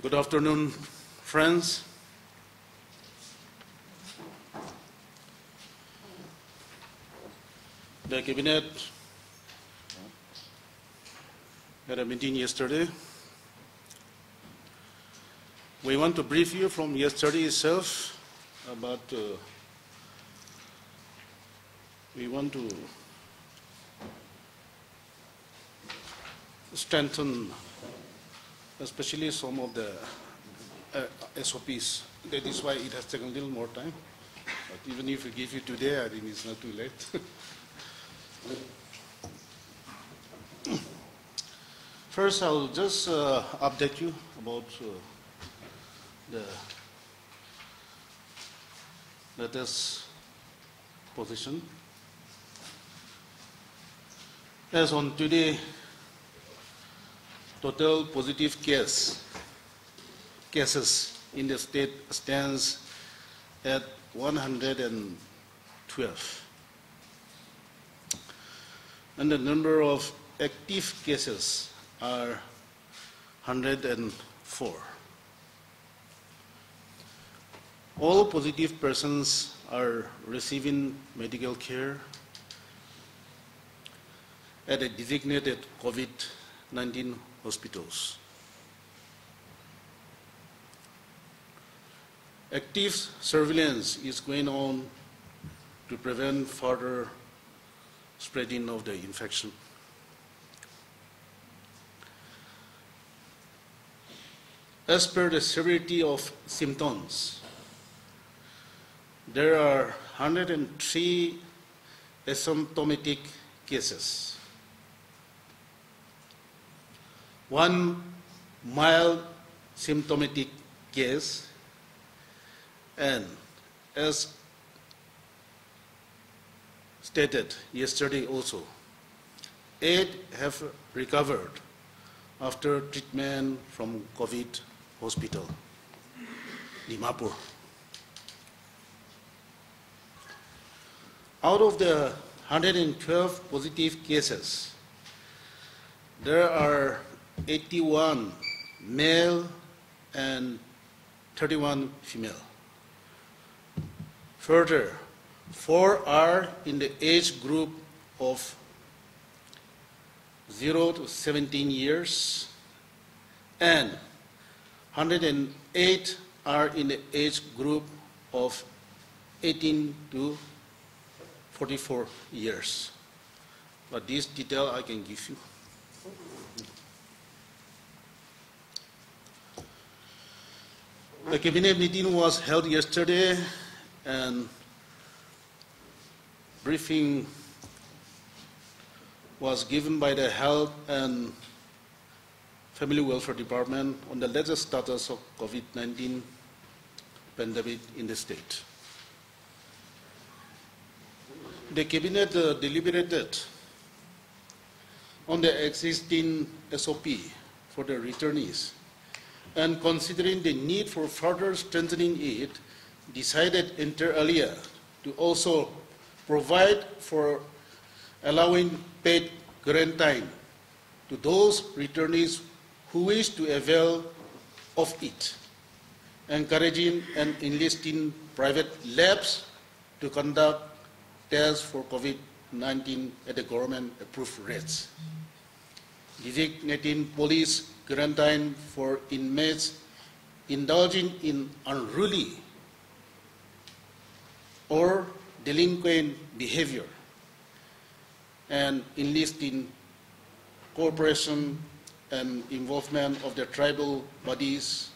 Good afternoon, friends. The Cabinet had a meeting yesterday. We want to brief you from yesterday itself about we want to strengthen especially some of the SOPs. That is why it has taken a little more time. But even if we give you today, I think it's not too late. First, I'll just update you about the latest position. As on today, total positive cases in the state stands at 112. And the number of active cases are 104. All positive persons are receiving medical care at a designated COVID-19 hospitals. Active surveillance is going on to prevent further spreading of the infection. As per the severity of symptoms, there are 103 asymptomatic cases, 1 mild symptomatic case, and as stated yesterday also, 8 have recovered after treatment from COVID hospital, Dimapur. Out of the 112 positive cases, there are 81 male and 31 female. Further, 4 are in the age group of 0 to 17 years, and 108 are in the age group of 18 to 44 years. But this detail I can give you. The cabinet meeting was held yesterday, and briefing was given by the Health and Family Welfare Department on the latest status of COVID-19 pandemic in the state. The cabinet deliberated on the existing SOP for the returnees, and considering the need for further strengthening it, decided inter alia to also provide for allowing paid quarantine to those returnees who wish to avail of it, encouraging and enlisting private labs to conduct tests for COVID-19 at the government-approved rates, designating police quarantine for inmates indulging in unruly or delinquent behavior, and enlisting cooperation and involvement of the tribal bodies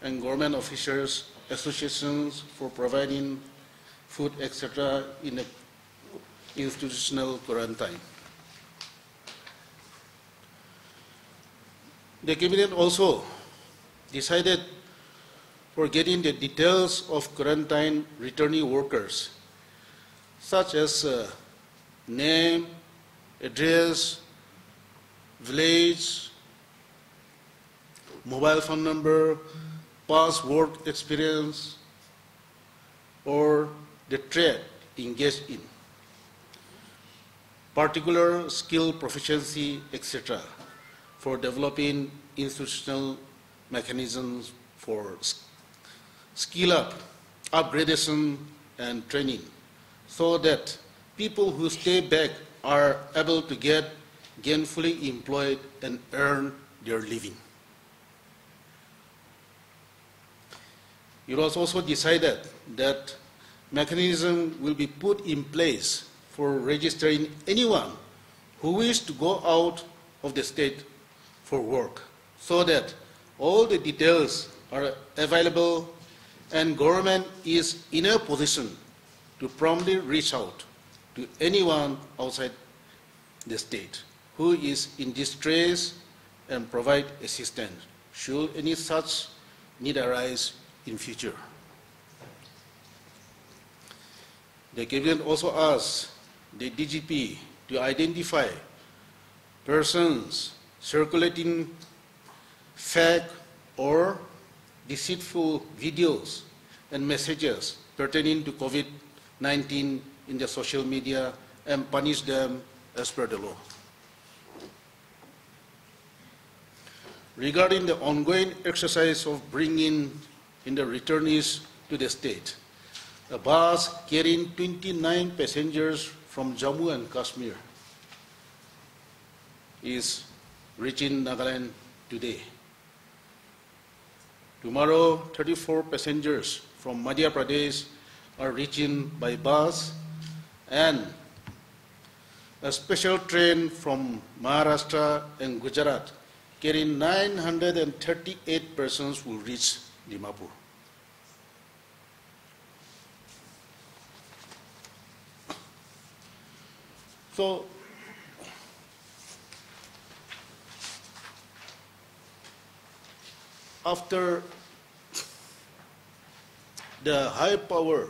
and government officers, associations for providing food, etc. in institutional quarantine. The cabinet also decided for getting the details of quarantine returnee workers, such as name, address, village, mobile phone number, past work experience, or the trade engaged in, particular skill proficiency, etc., for developing institutional mechanisms for skill up, upgradation, and training, so that people who stay back are able to get gainfully employed and earn their living. It was also decided that mechanism will be put in place for registering anyone who wishes to go out of the state for work, so that all the details are available and government is in a position to promptly reach out to anyone outside the state who is in distress and provide assistance should any such need arise in future. The cabinet also asked the DGP to identify persons circulating fake or deceitful videos and messages pertaining to COVID-19 in the social media and punish them as per the law. Regarding the ongoing exercise of bringing in the returnees to the state, a bus carrying 29 passengers from Jammu and Kashmir is reaching Nagaland today. Tomorrow, 34 passengers from Madhya Pradesh are reaching by bus, and a special train from Maharashtra and Gujarat carrying 938 persons will reach Dimapur. So, after the high power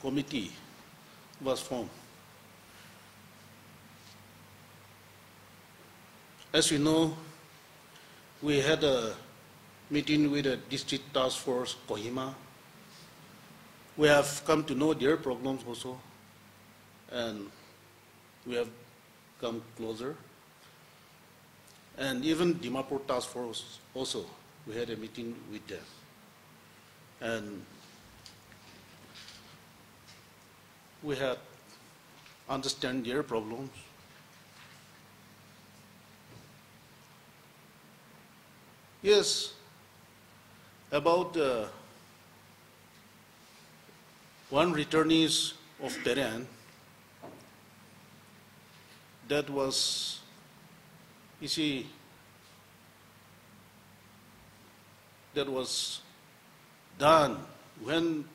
committee was formed, as you know, we had a meeting with the district task force Kohima. We have come to know their problems also, and we have come closer. And even Dimapur task force also, we had a meeting with them. And we had understand their problems. Yes, about one returnees of Tehran that was, you see, that was done when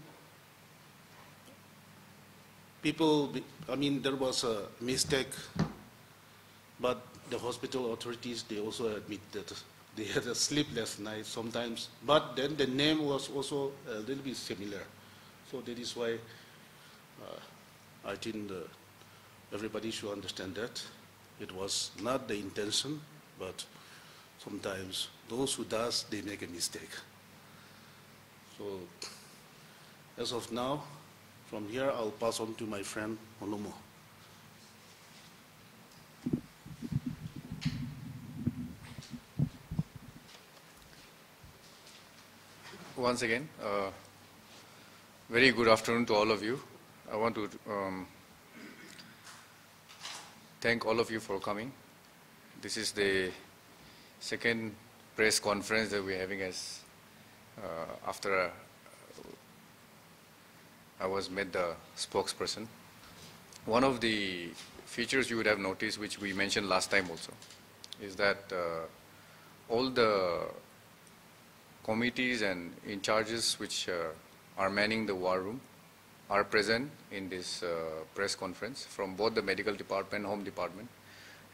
people, there was a mistake, but the hospital authorities, they also admit that they had a sleepless night sometimes, but then the name was also a little bit similar. So that is why I think everybody should understand that it was not the intention, but sometimes those who does, they make a mistake. So as of now, from here I'll pass on to my friend Mmhonlumo. Once again, very good afternoon to all of you. I want to thank all of you for coming. This is the second press conference that we're having as after I was made the spokesperson. One of the features you would have noticed, which we mentioned last time also, is that all the committees and in charges which are manning the war room are present in this press conference from both the medical department, home department,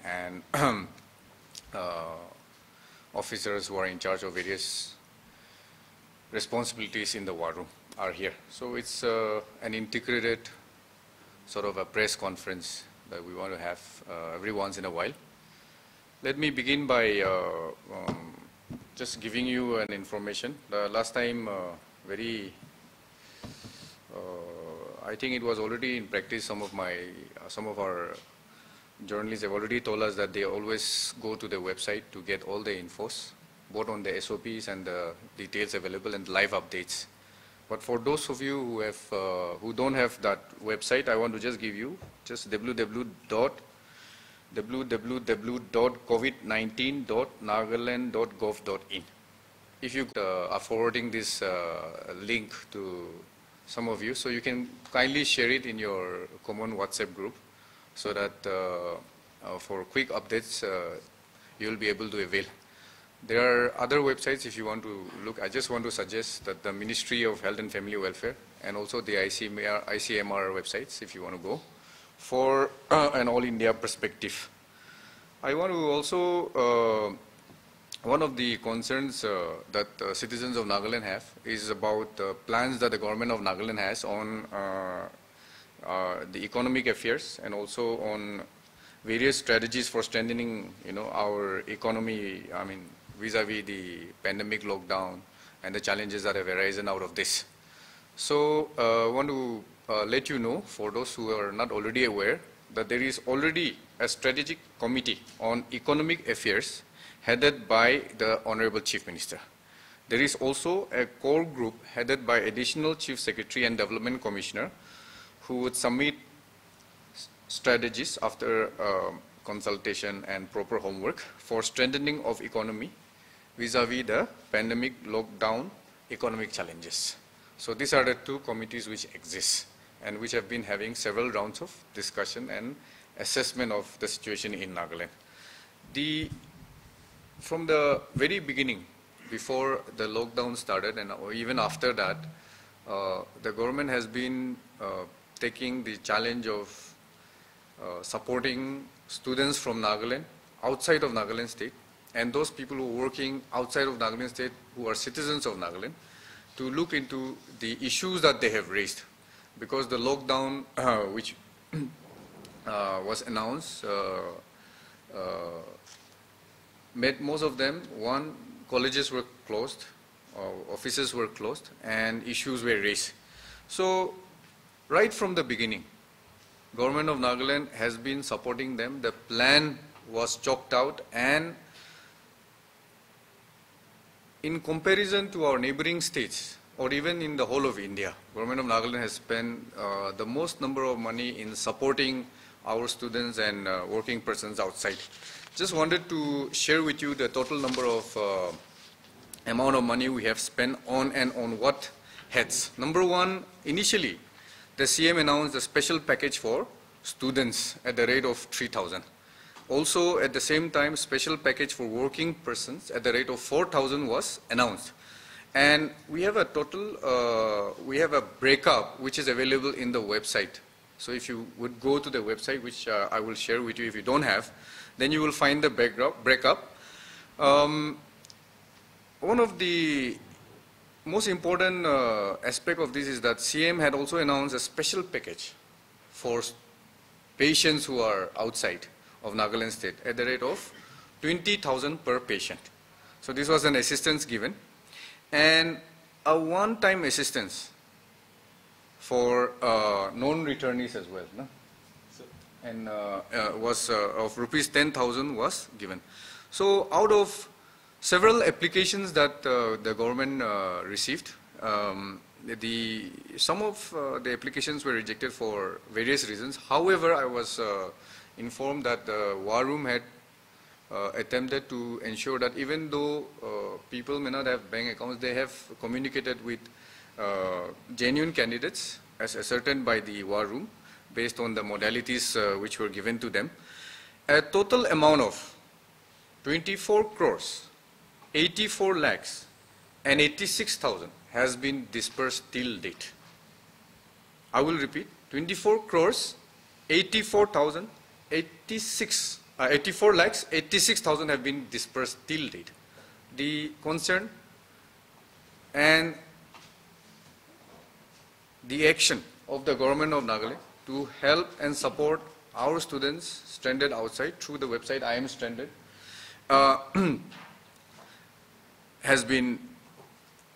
and officers who are in charge of various responsibilities in the war room are here. So it's an integrated sort of a press conference that we want to have every once in a while. Let me begin by just giving you an information. The last time, I think it was already in practice. Some of our journalists have already told us that they always go to the website to get all the infos. both on the SOPs and the details available and live updates. But for those of you who have who don't have that website, I want to just give you just www.covid19.nagaland.gov.in. If you are forwarding this link to some of you, so you can kindly share it in your common WhatsApp group, so that for quick updates you will be able to avail. There are other websites if you want to look. I just want to suggest that the Ministry of Health and Family Welfare and also the ICMR websites if you want to go for an all India perspective. I want to also, one of the concerns that citizens of Nagaland have is about plans that the government of Nagaland has on the economic affairs and also on various strategies for strengthening, our economy, vis-a-vis the pandemic lockdown and the challenges that have arisen out of this. So I want to let you know, for those who are not already aware, that there is already a strategic committee on economic affairs headed by the Honorable Chief Minister. There is also a core group headed by Additional Chief Secretary and Development Commissioner who would submit strategies after consultation and proper homework for strengthening of economy vis-a-vis the pandemic lockdown economic challenges. So these are the two committees which exist and which have been having several rounds of discussion and assessment of the situation in Nagaland. From the very beginning, before the lockdown started and even after that, the government has been taking the challenge of supporting students from Nagaland, outside of Nagaland state, and those people who are working outside of Nagaland state who are citizens of Nagaland, to look into the issues that they have raised. Because the lockdown which was announced made most of them, one, colleges were closed, offices were closed, and issues were raised. So right from the beginning, Government of Nagaland has been supporting them. The plan was chalked out, and in comparison to our neighboring states, or even in the whole of India, Government of Nagaland has spent the most number of money in supporting our students and working persons outside. Just wanted to share with you the total number of amount of money we have spent on and on what heads. Number one, initially, the CM announced a special package for students at the rate of 3,000. Also, at the same time, special package for working persons at the rate of 4,000 was announced. And we have a total, we have a breakup which is available in the website. So if you would go to the website, which I will share with you if you don't have, then you will find the breakup. One of the most important aspect of this is that CM had also announced a special package for patients who are outside of Nagaland state at the rate of 20,000 per patient. So this was an assistance given, and a one-time assistance for non-returnees as well. No? And was of rupees 10,000 was given. So out of several applications that the government received, some of the applications were rejected for various reasons. However, I was informed that the War Room had attempted to ensure that even though people may not have bank accounts, they have communicated with genuine candidates as ascertained by the War Room based on the modalities which were given to them. A total amount of 24 crores, 84 lakhs and 86,000 has been dispersed till date. I will repeat, 24 crores, 84,000, 84 lakhs, 86,000 have been dispersed till date. The concern and the action of the government of Nagaland to help and support our students stranded outside through the website I Am Stranded has been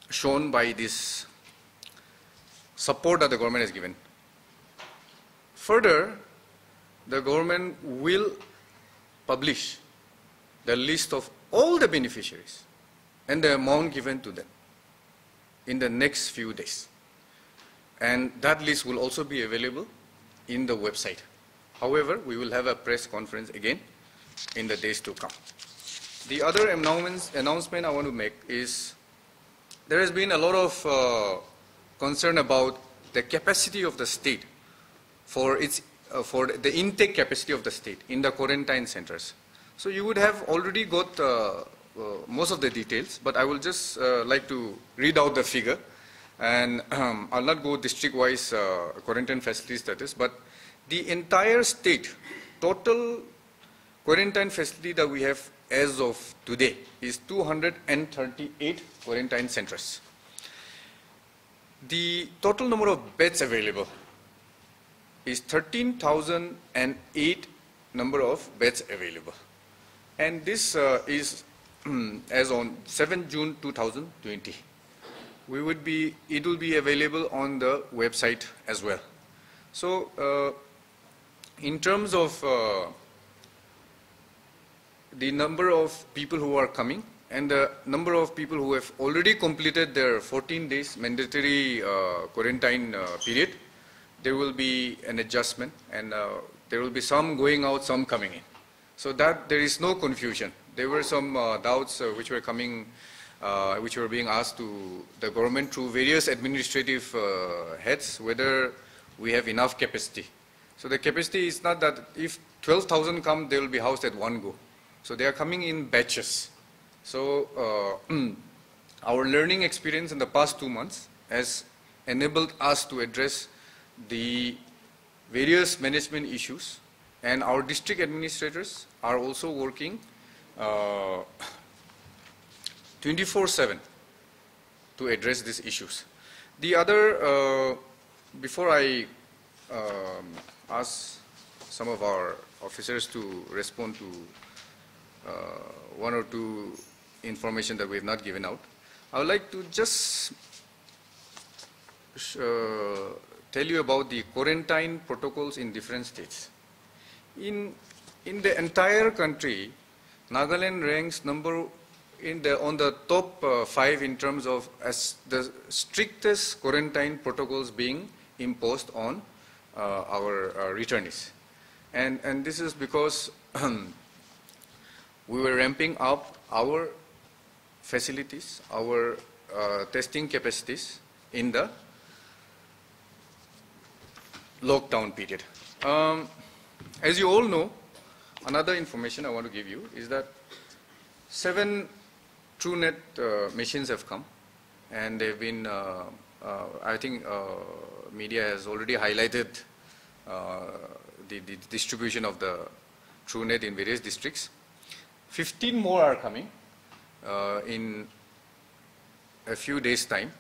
shown by this support that the government has given. Further, the government will publish the list of all the beneficiaries and the amount given to them in the next few days. And that list will also be available in the website. However, we will have a press conference again in the days to come. The other announcement I want to make is there has been a lot of concern about the capacity of the state for the intake capacity of the state in the quarantine centers. So you would have already got most of the details, but I will just like to read out the figure. And I'll not go district-wise quarantine facility status, but the entire state, total quarantine facility that we have as of today is 238 quarantine centers. The total number of beds available is 13,008 number of beds available. And this is as on 7 June 2020. It will be available on the website as well. So in terms of the number of people who are coming and the number of people who have already completed their 14 days mandatory quarantine period, there will be an adjustment, and there will be some going out, some coming in. So that there is no confusion. There were some doubts which were coming, which were being asked to the government through various administrative heads, whether we have enough capacity. So the capacity is not that if 12,000 come, they will be housed at one go. So they are coming in batches. So our learning experience in the past 2 months has enabled us to address the various management issues, and our district administrators are also working 24/7 to address these issues. The other, before I ask some of our officers to respond to one or two information that we have not given out, I would like to just tell you about the quarantine protocols in different states. In the entire country, Nagaland ranks on the top 5 in terms of as the strictest quarantine protocols being imposed on our returnees. And this is because we were ramping up our facilities, our testing capacities in the lockdown period. As you all know, another information I want to give you is that 7 TrueNet machines have come, and they've been, I think media has already highlighted the distribution of the TrueNet in various districts. 15 more are coming in a few days' time.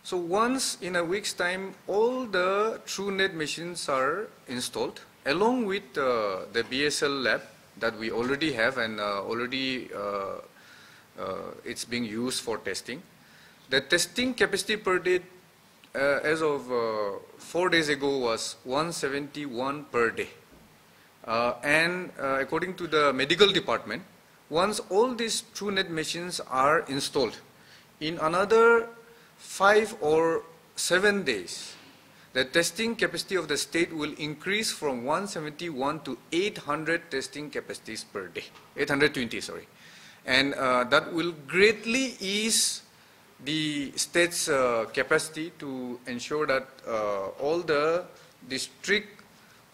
So once in a week's time, all the TrueNet machines are installed, along with the BSL lab that we already have, and already it's being used for testing. The testing capacity per day as of 4 days ago was 171 per day. And according to the medical department, once all these TrueNet machines are installed, in another 5 or 7 days, the testing capacity of the state will increase from 171 to 800 testing capacities per day, 820, sorry. And that will greatly ease the state's capacity to ensure that all the district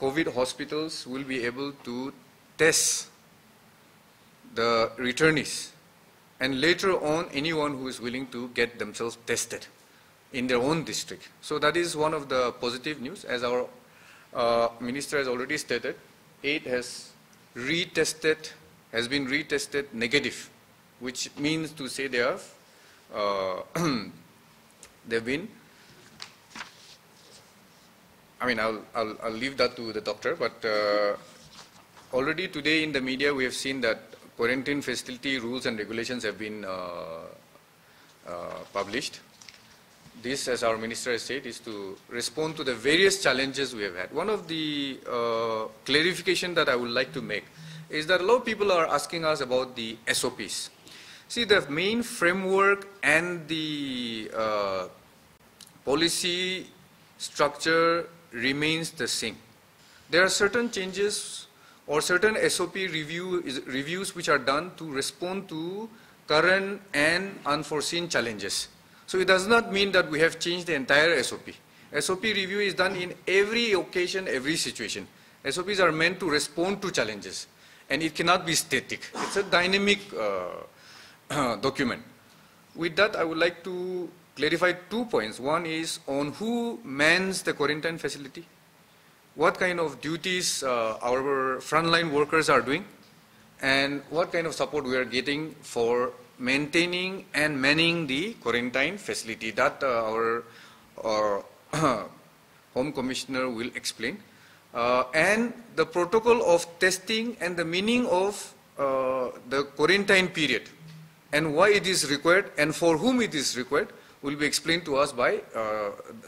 COVID hospitals will be able to test the returnees, and later on anyone who is willing to get themselves tested in their own district. So that is one of the positive news. As our minister has already stated, 8 has been retested negative, which means to say they have they've been, I mean, I'll leave that to the doctor, but already today in the media we have seen that quarantine facility rules and regulations have been published. This, as our minister has said, is to respond to the various challenges we have had. One of the clarification that I would like to make is that a lot of people are asking us about the SOPs. See, the main framework and the policy structure remains the same. There are certain changes or certain SOP reviews which are done to respond to current and unforeseen challenges. So it does not mean that we have changed the entire SOP. SOP review is done in every occasion, every situation. SOPs are meant to respond to challenges, and it cannot be static. It's a dynamic document. With that, I would like to clarify 2 points. One is on who mans the quarantine facility, what kind of duties our frontline workers are doing, and what kind of support we are getting for maintaining and manning the quarantine facility. That our Home Commissioner will explain. And the protocol of testing and the meaning of the quarantine period and why it is required and for whom it is required will be explained to us by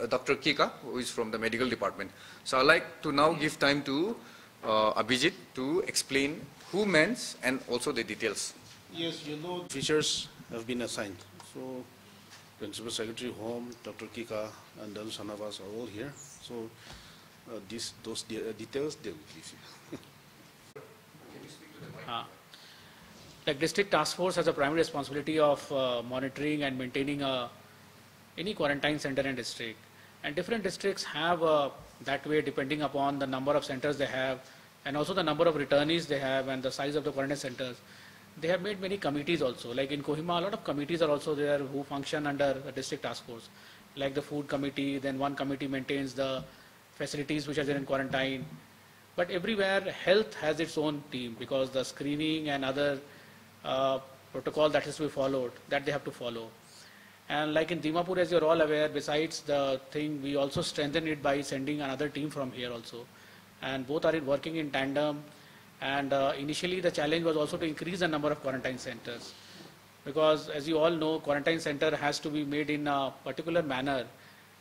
Dr. Kika, who is from the medical department. So I'd like to now give time to Abhijit to explain who mans and also the details. Yes, you know, officers have been assigned. So, Principal Secretary Home, Dr. Kika, and then some of us are all here. So, those details they will give you. Like District Task Force has a primary responsibility of monitoring and maintaining any quarantine center in district. And different districts have that way depending upon the number of centers they have and also the number of returnees they have and the size of the quarantine centers. They have made many committees also. Like in Kohima, a lot of committees are also there who function under the District Task Force. Like the food committee, then one committee maintains the facilities which are there in quarantine. But everywhere, health has its own team because the screening and other protocol that has to be followed, that they have to follow. And like in Dimapur, as you're all aware, besides the thing, we also strengthen it by sending another team from here also. And both are working in tandem. And initially the challenge was also to increase the number of quarantine centers. Because as you all know, quarantine center has to be made in a particular manner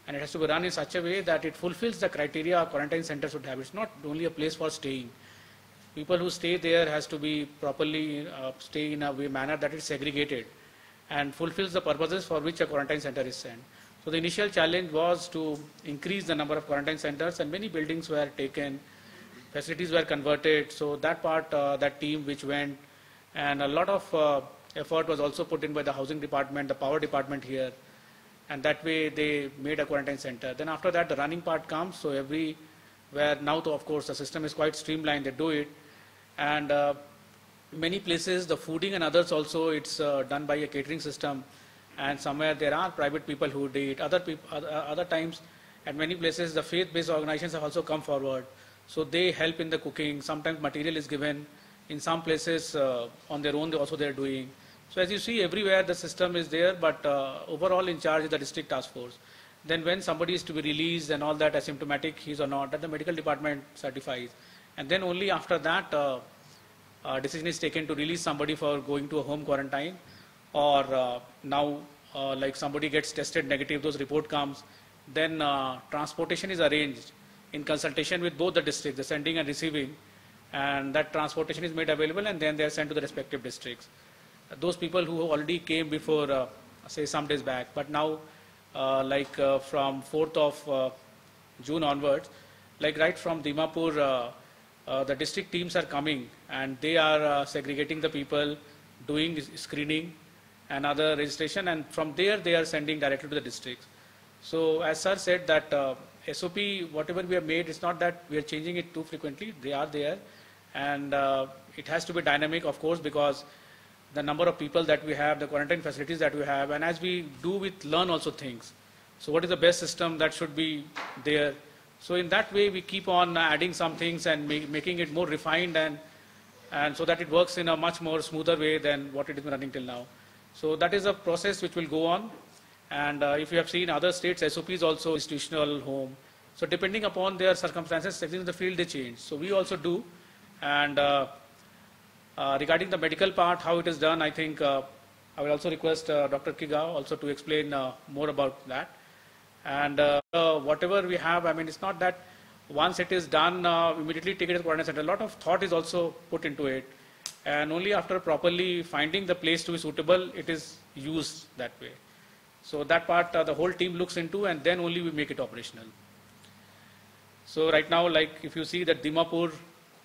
and it has to be run in such a way that it fulfills the criteria a quarantine center should have. It's not only a place for staying. People who stay there has to be properly stay in a manner that is segregated and fulfills the purposes for which a quarantine center is sent. So the initial challenge was to increase the number of quarantine centers and many buildings were taken. Facilities were converted, so that part, that team which went, and a lot of effort was also put in by the housing department, the power department here, and that way they made a quarantine center. Then after that, the running part comes, so everywhere now, of course, the system is quite streamlined, they do it, and many places, the fooding and others also, it's done by a catering system, and somewhere there are private people who do it. Other times, at many places, the faith-based organizations have also come forward. So they help in the cooking. Sometimes material is given. In some places, on their own, also they're doing. So as you see, everywhere the system is there, but overall in charge is the District Task Force. Then when somebody is to be released and all that, asymptomatic he is or not, that the medical department certifies. And then only after that, decision is taken to release somebody for going to a home quarantine, or now like somebody gets tested negative, those report comes, then transportation is arranged in consultation with both the districts, the sending and receiving, and that transportation is made available and then they are sent to the respective districts. Those people who already came before, say some days back, but now from 4th of June onwards, like right from Dimapur, the district teams are coming and they are segregating the people, doing screening and other registration, and from there they are sending directly to the districts. So as sir said that SOP, whatever we have made, it's not that we are changing it too frequently. They are there, and it has to be dynamic, of course, because the number of people that we have, the quarantine facilities that we have, and as we do with learn also things. So what is the best system that should be there? So in that way, we keep on adding some things and making it more refined and so that it works in a much more smoother way than what it has been running till now. So that is a process which will go on. And if you have seen other states, SOPs also institutional home. So depending upon their circumstances, in the field they change. So we also do. And regarding the medical part, how it is done, I think I will also request Dr. Kiga also to explain more about that. And whatever we have, I mean, it's not that once it is done, immediately take it to the quarantine center. A lot of thought is also put into it. and only after properly finding the place to be suitable, it is used that way. So that part the whole team looks into, and then only we make it operational. So right now, like if you see that Dimapur,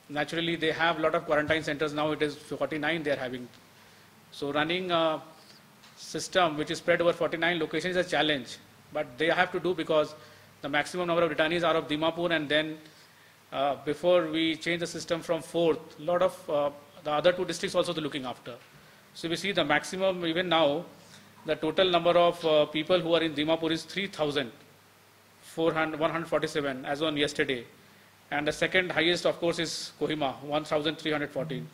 naturally they have a lot of quarantine centers now, it is 49 they are having. So running a system which is spread over 49 locations is a challenge, but they have to do because the maximum number of returnees are of Dimapur, and then before we change the system from 4th, a lot of the other 2 districts also they're looking after. So we see the maximum even now, the total number of people who are in Dimapur is 3,147 as on yesterday. And the second highest, of course, is Kohima, 1,314.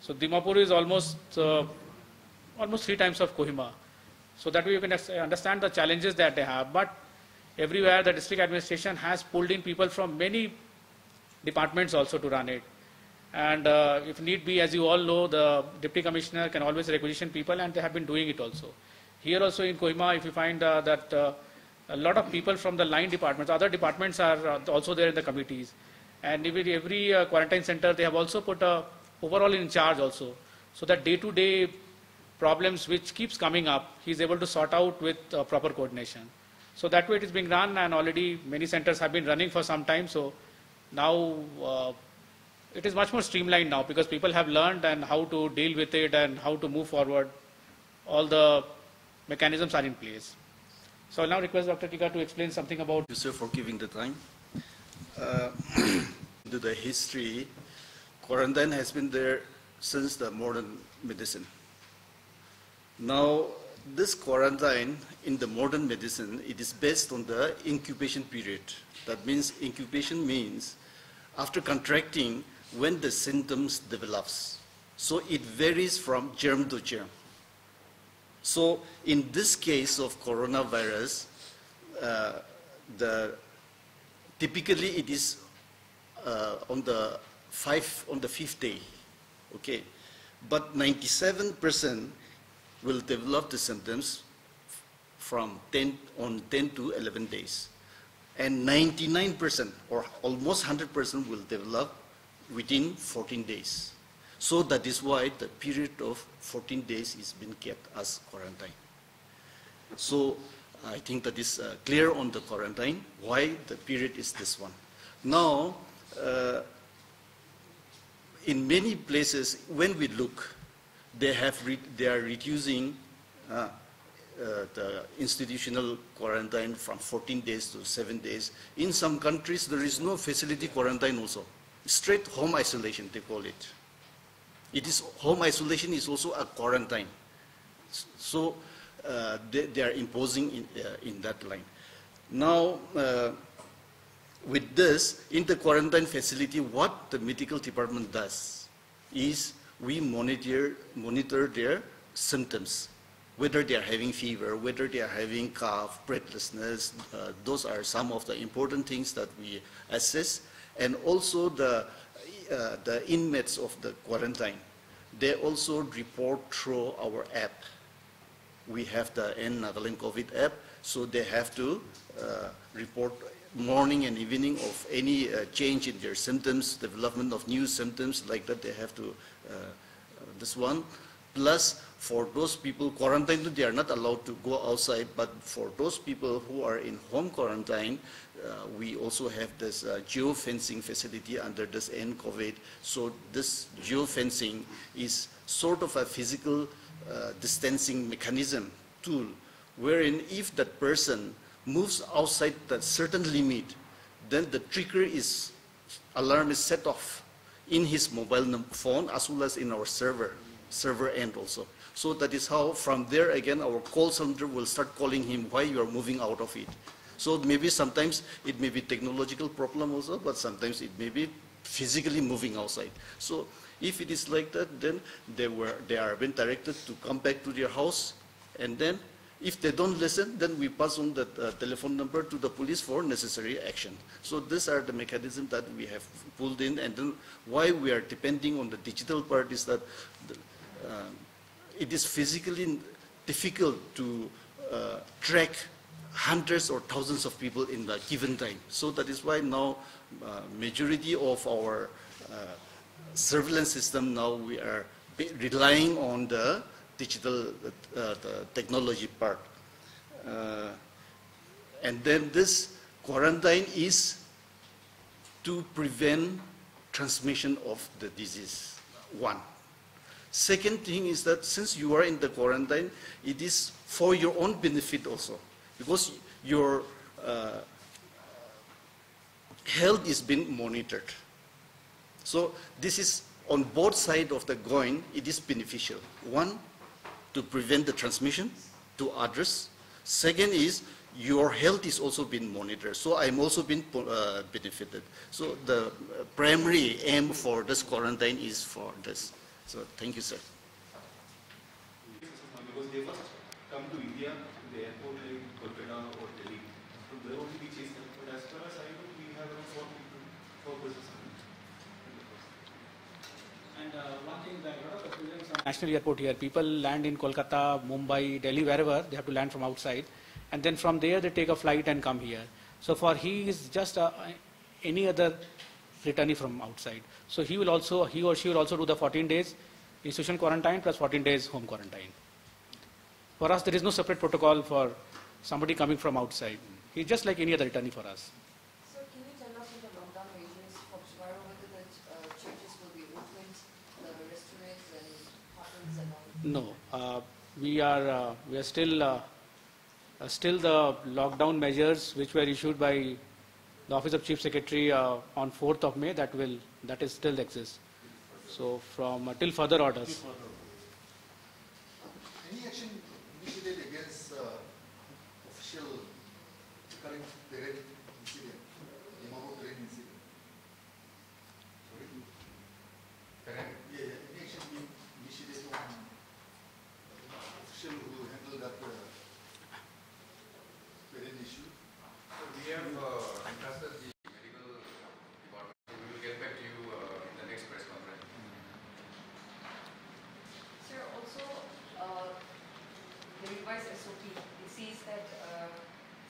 So Dimapur is almost 3 times of Kohima. So that way you can understand the challenges that they have. But everywhere the district administration has pulled in people from many departments also to run it. And if need be, as you all know, the Deputy Commissioner can always requisition people, and they have been doing it also. Here also in Kohima, if you find that a lot of people from the line departments, other departments are also there in the committees. And every quarantine center, they have also put a overall in charge also. So that day-to-day problems which keeps coming up, he is able to sort out with proper coordination. So that way it is being run, and already many centers have been running for some time. So now it is much more streamlined now, because people have learned and how to deal with it and how to move forward. All the mechanisms are in place. So I'll now request Dr. Tika to explain something about. Thank you, sir, for giving the time. To the history, quarantine has been there since the modern medicine. Now, this quarantine in the modern medicine, it is based on the incubation period. That means incubation means after contracting when the symptoms develops. So it varies from germ to germ. So in this case of coronavirus, typically it is on the 5th day, okay? But 97% will develop the symptoms from 10 to 11 days. And 99% or almost 100% will develop within 14 days. So that is why the period of 14 days is been kept as quarantine. So I think that is clear on the quarantine, why the period is this one. Now, in many places, when we look, they are reducing the institutional quarantine from 14 days to 7 days. In some countries, there is no facility quarantine also. Straight home isolation, they call it. It is home isolation is also a quarantine. So they are imposing in that line. Now, with this, in the quarantine facility, what the medical department does is we monitor their symptoms, whether they are having fever, whether they are having cough, breathlessness. Those are some of the important things that we assess. And also the inmates of the quarantine, they also report through our app. We have the Nagaland COVID app, so they have to report morning and evening of any change in their symptoms, development of new symptoms like that. They have to this one. Plus, for those people quarantined, they are not allowed to go outside. But for those people who are in home quarantine, we also have this geofencing facility under this COVID. So this geofencing is sort of a physical distancing mechanism tool, wherein if that person moves outside that certain limit, then the trigger is, alarm is set off in his mobile phone as well as in our server end also. So that is how from there again our call center will start calling him why you are moving out of it. So maybe sometimes it may be technological problem also, but sometimes it may be physically moving outside. So if it is like that, then they are being directed to come back to their house, and then if they don't listen, then we pass on the telephone number to the police for necessary action. So these are the mechanisms that we have pulled in, and then why we are depending on the digital part is that it is physically difficult to track hundreds or thousands of people in the given time. So that is why now majority of our surveillance system now we are relying on the digital the technology part. And then this quarantine is to prevent transmission of the disease, one. Second thing is that since you are in the quarantine, it is for your own benefit also, because your health is being monitored. So this is on both sides of the coin, it is beneficial. One, to prevent the transmission to others. Second is your health is also being monitored. So I'm also being benefited. So the primary aim for this quarantine is for this. So thank you, sir. Because they first come to India, to the airport like Kolkata or Delhi. From there only we chase them. But as far as I know, we have around 4 people, 4 persons. And one thing that a lot of experience on national airport here, people land in Kolkata, Mumbai, Delhi, wherever, they have to land from outside. And then from there they take a flight and come here. So for he is just any other returnee from outside. So he will also, he or she will also do the 14 days institutional quarantine plus 14 days home quarantine. For us, there is no separate protocol for somebody coming from outside. He's just like any other returnee for us. So can you tell us in the lockdown measures for tomorrow whether the churches will be opened, the restaurants and hotels and all? No, we are still the lockdown measures which were issued by the Office of Chief Secretary on 4th of May, that is still exists. So from till further orders. Any action initiated against official current terrain incident, Mmhonlumo terrain incident? Sorry? Terrain? Yeah, any action being initiated on official who handle that terrain issue? So we have entrusted the medical department. We will get back to you in the next press conference. Sir, also the revised SOP, it says that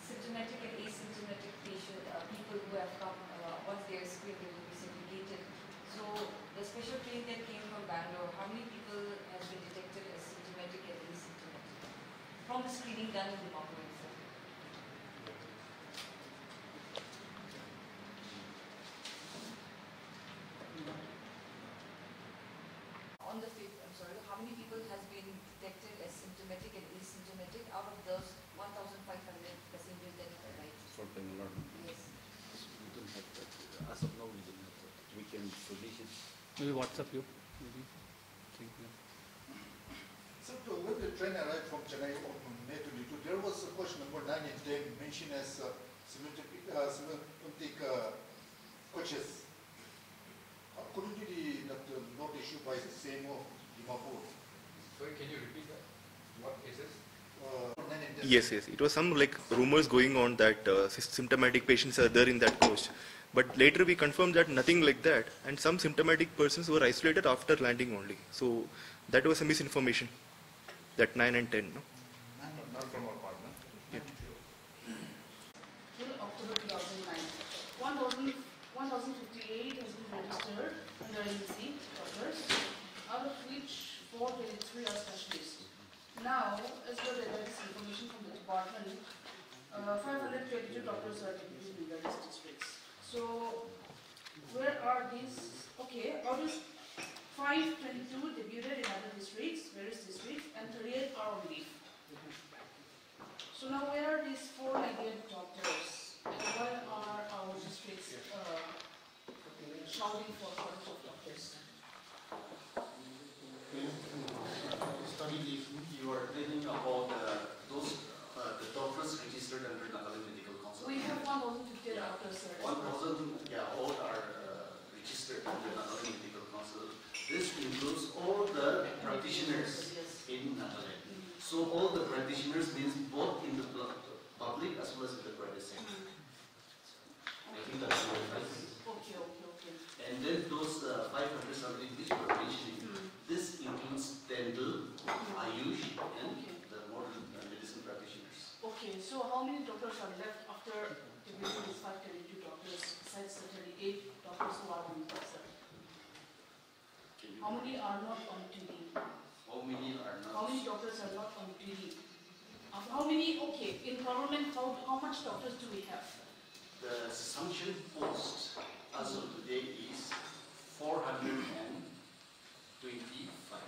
symptomatic and asymptomatic patient, people who have come, once they are screened, they will be segregated. So the special train that came from Bangalore, how many people has been detected as symptomatic and asymptomatic from the screening done in the Mmhonlumo itself? On the 5th, I'm sorry, how many people has been detected as symptomatic and asymptomatic out of those 1,500 passengers that have arrived? For Bangalore. Yes. We don't have that. As of now, we don't have that. We can publish it. Maybe WhatsApp you. Maybe. So when the train arrived from Chennai on May 22, there was a question number 9 and 10 mentioned as symptomatic coaches. According to the note issued by the same of Dimapur. Sorry, can you repeat that? What cases? 9 and 10. Yes. It was some like rumors going on that symptomatic patients are there in that coach. But later we confirmed that nothing like that, and some symptomatic persons were isolated after landing only. So that was a misinformation. That 9 and 10, no? Not from our partner. Yeah. Till October 2009, 1,058 has been registered under NEC doctors, out of which 423 are specialists. Now, as per the latest information from the department, 522 doctors are deputed in various districts. So, where are these? Okay, out of 522 debuted in other districts, various districts, and 38 are on leave. So now where are these 498 doctors? And why are our districts shouting for shortage of doctors? Study if you are telling about those the doctors registered under Nagaland Medical Council. We have 1,050 doctors, sir. 1,000, yeah, all are registered under Nagaland Medical Council. This includes all the practitioners in Nagaland. So all the practitioners means both in the public as well as in the private sector. I think that's right. Okay. And then those 500 something which were mentioning, this includes dental, Ayush, and the modern medicine practitioners. Okay, so how many doctors are left after debuting these 522 doctors besides the 38 doctors who are on leave, sir? Can you How many are not on duty? How many are not? How many doctors are not on duty? How many, okay, in government, how much doctors do we have? The sanction post as of today is 425.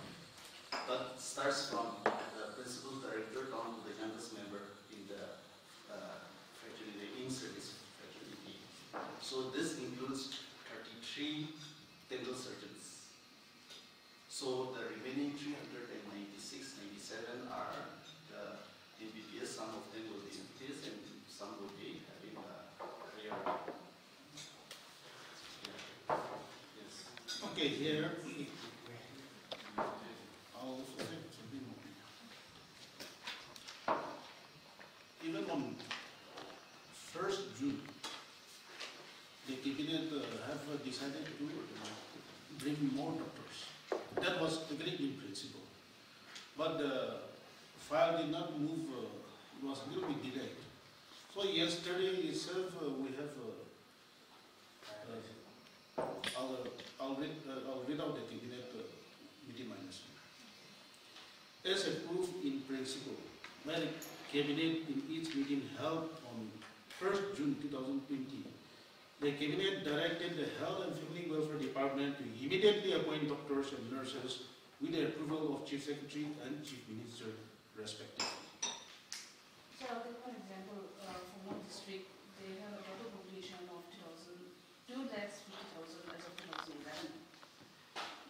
That starts from the principal director down to the youngest member in the fraternity, in-service fraternity. So this includes 33 dental surgeons. So the remaining 396, 97 are the MBBS. Some of them will be MBBS and some will be having a career. Yes. Okay, here, I'll also say something more. Even on 1st June, the cabinet have decided to bring more doctors. That was agreed in principle. But the file did not move, it was a little bit delayed. So yesterday itself, we have, I'll read out the cabinet meeting minus. As approved in principle by the cabinet in its meeting held on 1st June 2020, the cabinet directed the Health and Family Welfare Department to immediately appoint doctors and nurses with the approval of Chief Secretary and Chief Minister, respectively. So I'll take one example from one district. They have a total population of 2,50,000 as of 2011.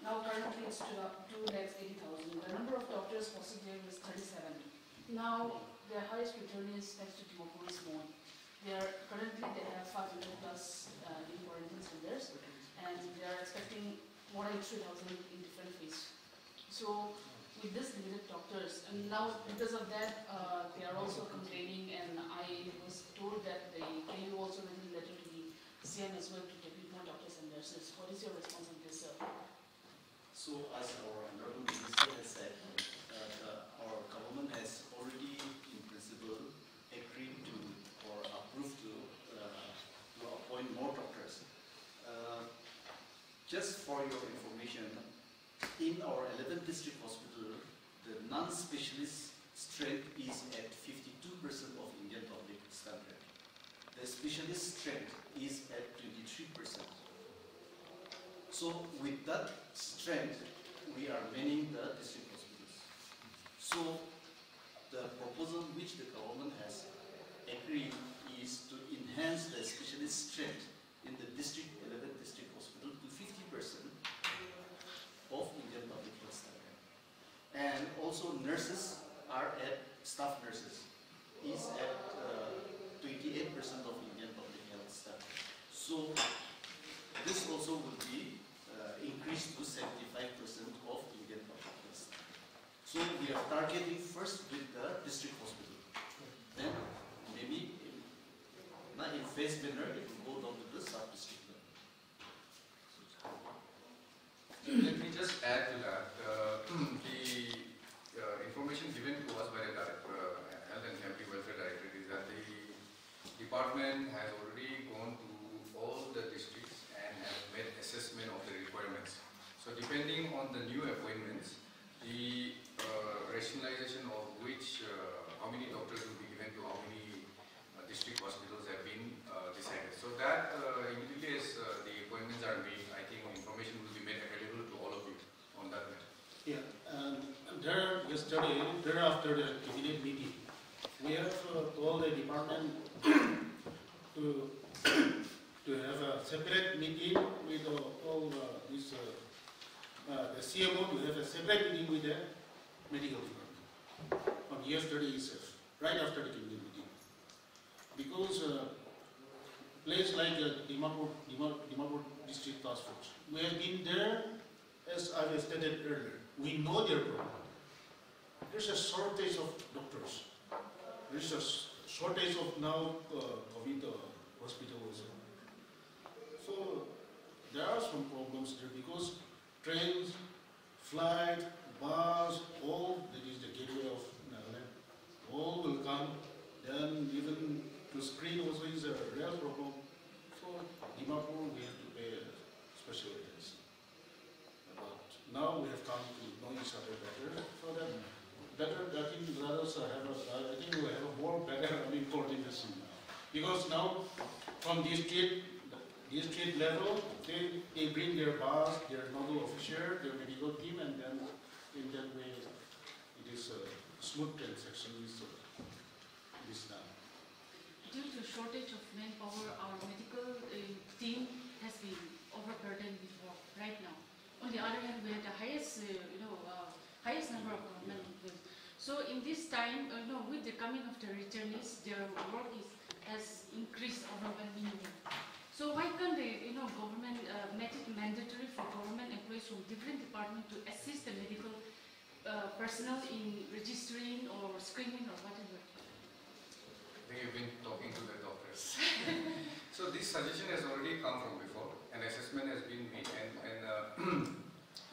Now currently it's 2,80,000. The number of doctors possible is 37. Now their highest return is next to Dimapur is more. Currently they have 500 plus in quarantine centers, and they are expecting more than 3,000 in different phases. So with this limited doctors, and now because of that, they are also complaining, and I was told that can you also write a letter to the CM as well to depute more doctors and nurses. What is your response on this, sir? So as our Honorable Minister has said, our government has already in principle agreed to or approved to appoint more doctors. Just for your information, in our 11th district hospital, the non-specialist strength is at 52% of Indian public standard. The specialist strength is at 23%. So with that strength, we are manning the district hospitals. So the proposal which the government has agreed is to enhance the specialist strength in the 11th district hospital to 50% of Indian public health standard. And also nurses are at, staff nurses is at 28% of Indian public health standard. So this also will be increased to 75% of Indian public health standard. So we are targeting first with the district hospital. Then maybe not in phased manner, it will go down to the sub-district level. Let me just add to that. The information given to us by the Health and Family Welfare Directorate is that the department has already gone to all the districts and has made assessment of the requirements. So depending on the new appointments, the rationalization of which, how many doctors will be given to how many district hospitals have been decided. So that immediately as the appointments are made, I think information will be made available to all of you on that matter. Yeah, yesterday, after the cabinet meeting, we have told the department to have a separate meeting with all this, the CMO to have a separate meeting with the medical department on yesterday itself, right after the cabinet meeting. Because place like Dimapur District Task Force, we have been there, as I stated earlier. We know their problem. There's a shortage of doctors. There's a shortage of now COVID hospitals. So there are some problems there because trains, flight, bus, all that is the gateway of Nagaland, all will come. Then even to screen also is a real problem. So Dimapur we have to pay special attention about now we have come to know each other better, so that better, I think let us have I think we have a more better coordination now. Because now from district level, they bring their boss, their nodal officer, their medical team, and then in that way it is a smooth transaction is done. Due to shortage of manpower, our medical team has been overburdened before, right now. On the other hand, we had the highest, highest number of government employees. So in this time, with the coming of the returnees, their work has increased overwhelmingly. So why can't the government make it mandatory for government employees from different departments to assist the medical personnel in registering or screening or whatever? I think you've been talking to the doctors. So this suggestion has already come from before. An assessment has been made, and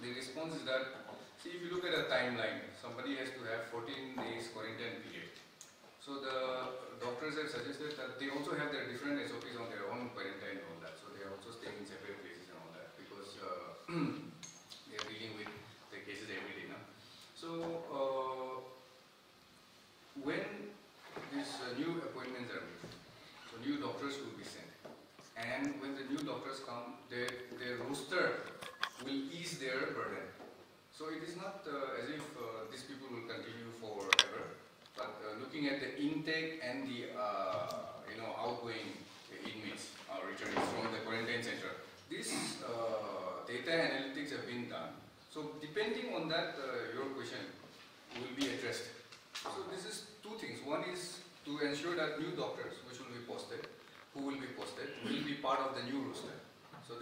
the response is that, see, if you look at a timeline, somebody has to have 14 days quarantine period. So the doctors have suggested that they also have their different SOPs on their own quarantine and all that. So they are also staying in separate places and all that because they are dealing with the cases every day now. So when these new appointments are made, so new doctors will be sent, and when the new doctors come, their roster will ease their burden. So it is not as if these people will continue forever, but looking at the intake and the outgoing inmates returning from the quarantine center, this data analytics have been done. So depending on that, your question will be addressed. So this is two things. One is to ensure that new doctors, which will be posted, will be part of the new roster. So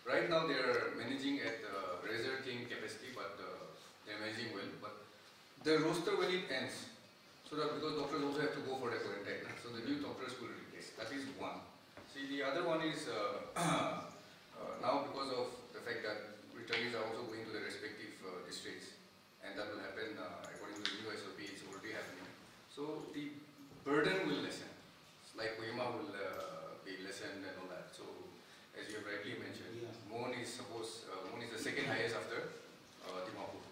right now they are managing at razor king capacity, but they are managing well. But the roster when it ends, so that because doctors also have to go for the quarantine, so the new doctors will replace. That is one. See, the other one is now because of the fact that returnees are also going to the respective districts, and that will happen according to the new SOP. It's already happening. So the burden will lessen. Like Kohima will be lessened and all that. So as you have rightly mentioned, Mmhon is the second highest after Dimapur.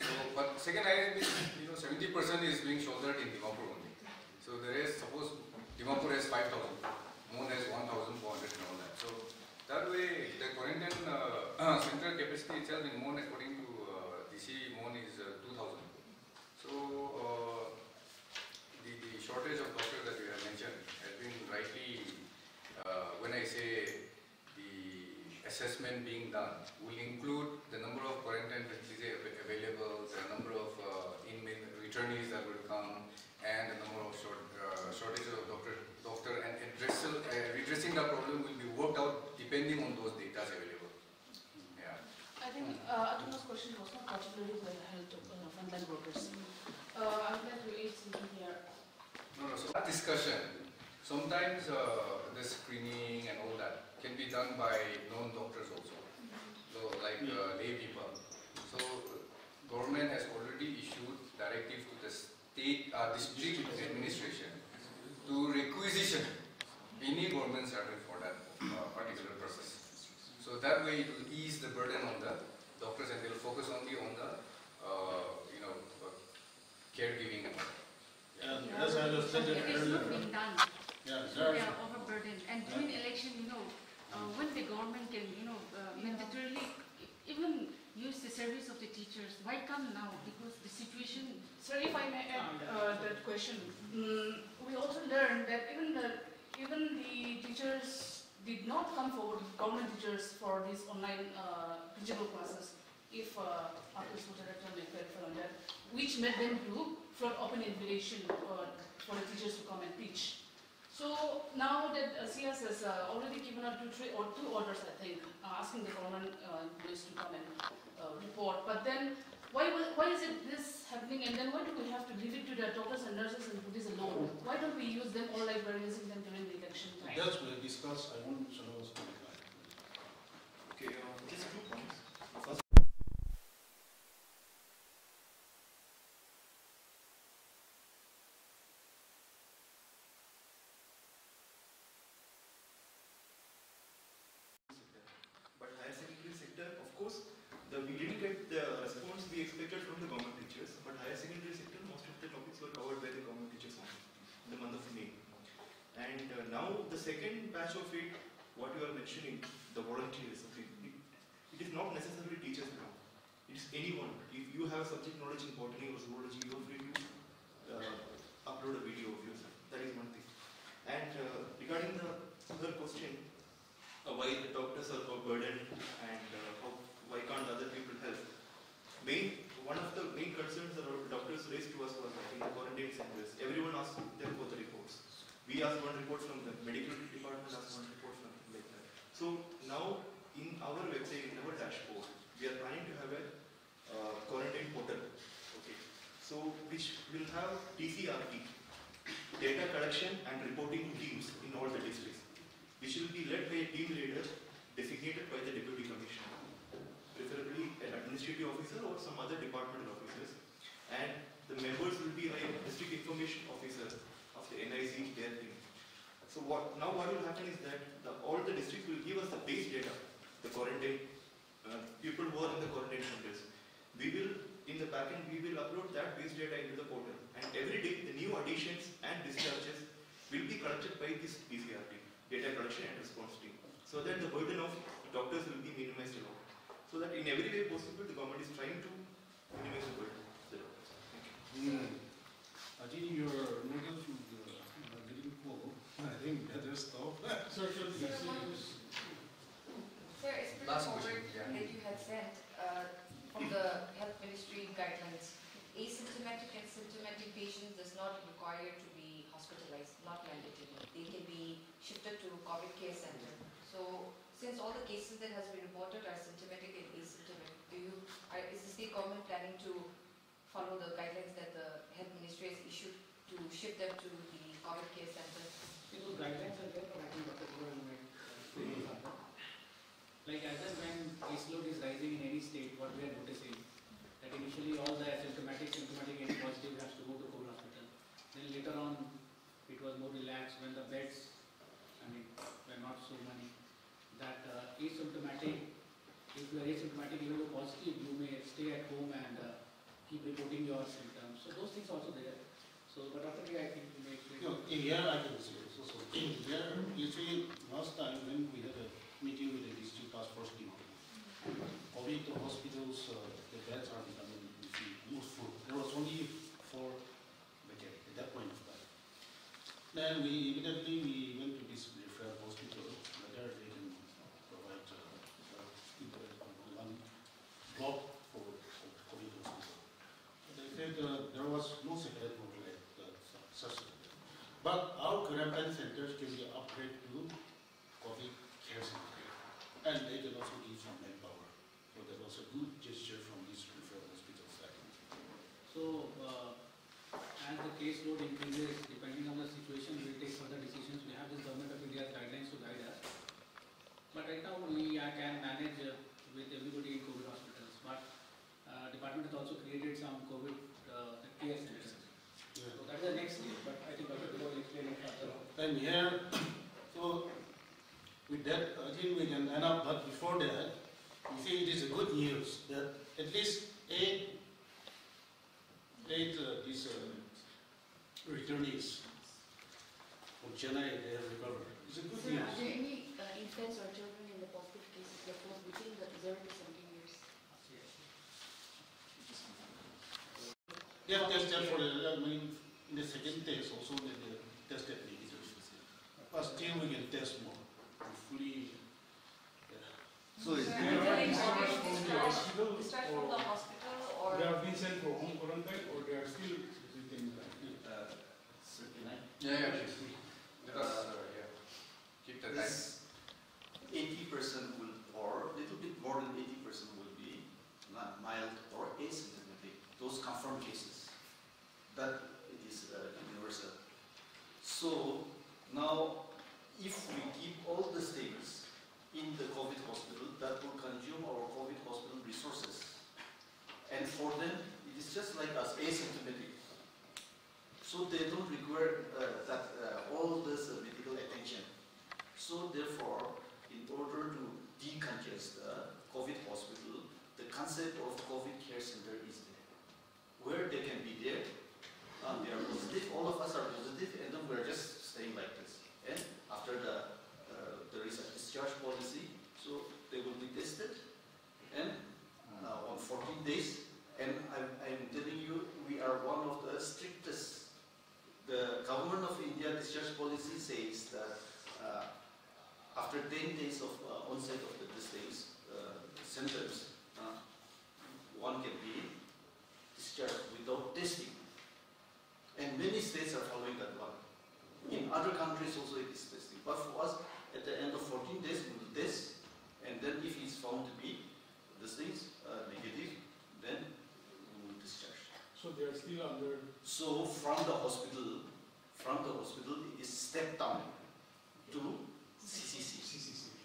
So, but second highest means 70% is being shouldered in Dimapur only. So the rest, suppose Dimapur has 5,000, Mmhon has 1,400 and all that. So that way, the quarantine central capacity itself in Mmhon, according to DC, Mmhon is 2,000. So the shortage of doctors that you have mentioned has been rightly, when I say the assessment being done, will include the number of quarantine facilities available, the number of inmate returnees that will come, and the number of shortages of doctor and redressing the problem will be worked out depending on those data available. Yeah. I think Atuna's question was not particularly well held to frontline workers. I would like to add something here. No, so that discussion, sometimes the screening and all that can be done by non-doctors also, so like lay people. So government has already issued directives to the state district administration to requisition any government servant for that particular process. So that way it will ease the burden on the doctors, and they will focus only on the caregiving. As I was saying It is not being done. Yeah, So they are overburdened. And during election, when the government can, mandatorily even use the service of the teachers, why come now? Because the situation. Sir, if I may add that question, we also learned that even the teachers did not come forward, government teachers, for these online digital classes. If after school director may clarify on that, which made them to float open invitation for the teachers to come and teach. So now that CS has already given out two orders, I think, asking the government employees to come and report. But then, why is it this happening? And then why do we have to leave it to the doctors and nurses and police alone? Why don't we use them all like we're using them during the election time? That's we'll discuss. I want to know something. Okay, just 2 points. First, but higher secondary sector, of course, the video but higher secondary sector, most of the topics were covered by the government teachers only in the month of May. And now the second batch of it, what you are mentioning, the volunteers, okay, it is not necessarily teachers now. It is anyone. If you have subject knowledge in botany or zoology, you are free to upload a video of yourself. That is one thing. And regarding the other question, why the doctors are burdened and why can't other people help? One of the main concerns that our doctors raised to us was that in the quarantine centers, everyone asked them for the reports. We asked one report from the medical department, asked one report from like that. So now in our website, in our dashboard, we are planning to have a quarantine portal. Okay. So which will have TCRT, data collection and reporting teams in all the districts, which will be led by a team leader designated by the deputy commissioner, preferably an administrative officer or some other departmental officers, and the members will be like district information officer of the NIC, their team. So what will happen is that all the districts will give us the base data, the quarantine people who are in the quarantine centers. We will, in the backend, we will upload that base data into the portal, and every day the new additions and discharges will be collected by this PCRT, data collection and response team, so that the burden of doctors will be minimized a lot. So that in every way possible, the government is trying to minimize the burden of the doctors. Thank you. I think your notice didn't go. I think better stop. Sir, it's pretty forward that you had sent from the Health Ministry guidelines. Asymptomatic and symptomatic patients does not require to be hospitalized, not mandatory. They can be shifted to COVID care center. So, since all the cases that has been reported are symptomatic and asymptomatic, is the state government planning to follow the guidelines that the Health Ministry has issued to shift them to the COVID care center? Those guidelines are there, but I think Dr. Kronu might explain further. Like as and when caseload is rising in any state, what we are noticing that initially all the symptomatic, any positive has to go to COVID hospital. Then later on, it was more relaxed when the beds, were not so many. That asymptomatic, if you are asymptomatic, even though positive, you may stay at home and keep reporting your symptoms. So those things also there. So, but Dr. K, I think you may explain. No, here I can say so. Here, you see, last time when we had a meeting with the district task force team, COVID hospitals, the beds are becoming most full. There was only 4 beds at that point of time. Then we immediately went to this referral hospital, whether they can provide one block for COVID hospital. They said there was no separate model at such. But our quarantine centers can be upgraded to COVID care center. And they can also give some manpower. So that was a good gesture from this referral hospital side. So, as the caseload increases, depending on the situation, we will take further decisions. We have this Government of India's guidelines to guide us. But right now, I can manage with everybody in COVID hospitals. But department has also created some COVID care centers. Yeah. So that is the next step. But I think Dr. Kikon will explain it further. And here, so with that, I think we can end up. But before that, you see, it is a good news that at least eight these returnees from Chennai, they have recovered. It's a good Sir, news. are there any infants or children in the positive cases that was between the 0 to 17 years? They have tested for in the second test also they tested negative. But still we can test more. Hopefully, So is Discharged from the hospital or? They have been sent for home quarantine or they are still within so can I? Yeah. Let us, keep the time. 80% will, or a little bit more than 80% will be mild or asymptomatic, those confirmed cases. That it is universal. So now, if we keep all the states in the COVID hospital, that will consume our COVID hospital resources. And for them, it is just like us, asymptomatic. So they don't require all this medical attention. So therefore, in order to decongest the COVID hospital, the concept of COVID care center is there. where they can be there. They are positive, all of us are positive, and then we're just staying like this. And after there is a discharge policy, so they will be tested, and on 14 days, and I'm telling you, we are one of the strictest. The government of India discharge policy says that after 10 days of onset of the disease symptoms, one can be discharged without testing. And many states are following that one. In other countries also it is testing. But for us, at the end of 14 days, we will test, and then if it's found to be negative, then we will discharge. So they are still under... So from the hospital, it is stepped down to CCC.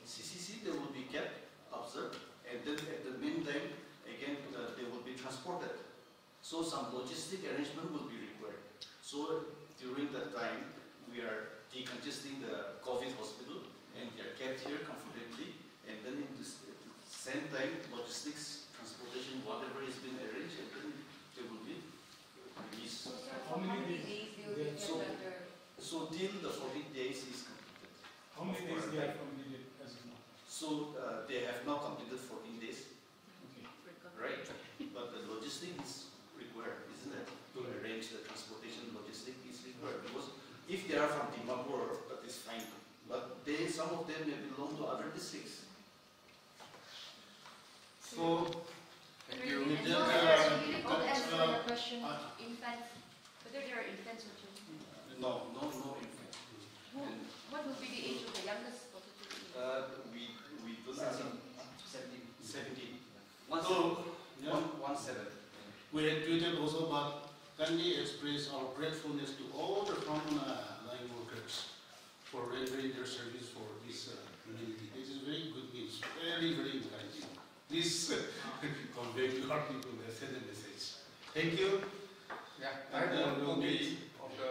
CCC, they will be kept, observed, and then at the meantime, again, they will be transported. So some logistic arrangement will be required. So during that time, we are decongesting the COVID hospital, and they are kept here comfortably, and then at the same time, logistics, transportation, whatever has been arranged, and then they will be released. So how many days they will be kept under? So till the 14 days is completed. How many days they have completed as of now? So they have now completed 14 days, Okay. right? But the logistic is required, isn't it? To arrange the transportation logistic is required, because if they are from Dimapur, that is fine. But some of them may belong to other districts. So, Thank you. And so, you did not answer the question, infants, whether there are infants or children. No infant. What will be the age of the youngest possible? We do not 17. So, yeah. 17. We had tweeted also, but kindly express our gratefulness to all the frontline workers for rendering their service for this community. This is very good news, very, very encouraging. Please convey to our people, send a message. Thank you. Yeah, I have one more page of the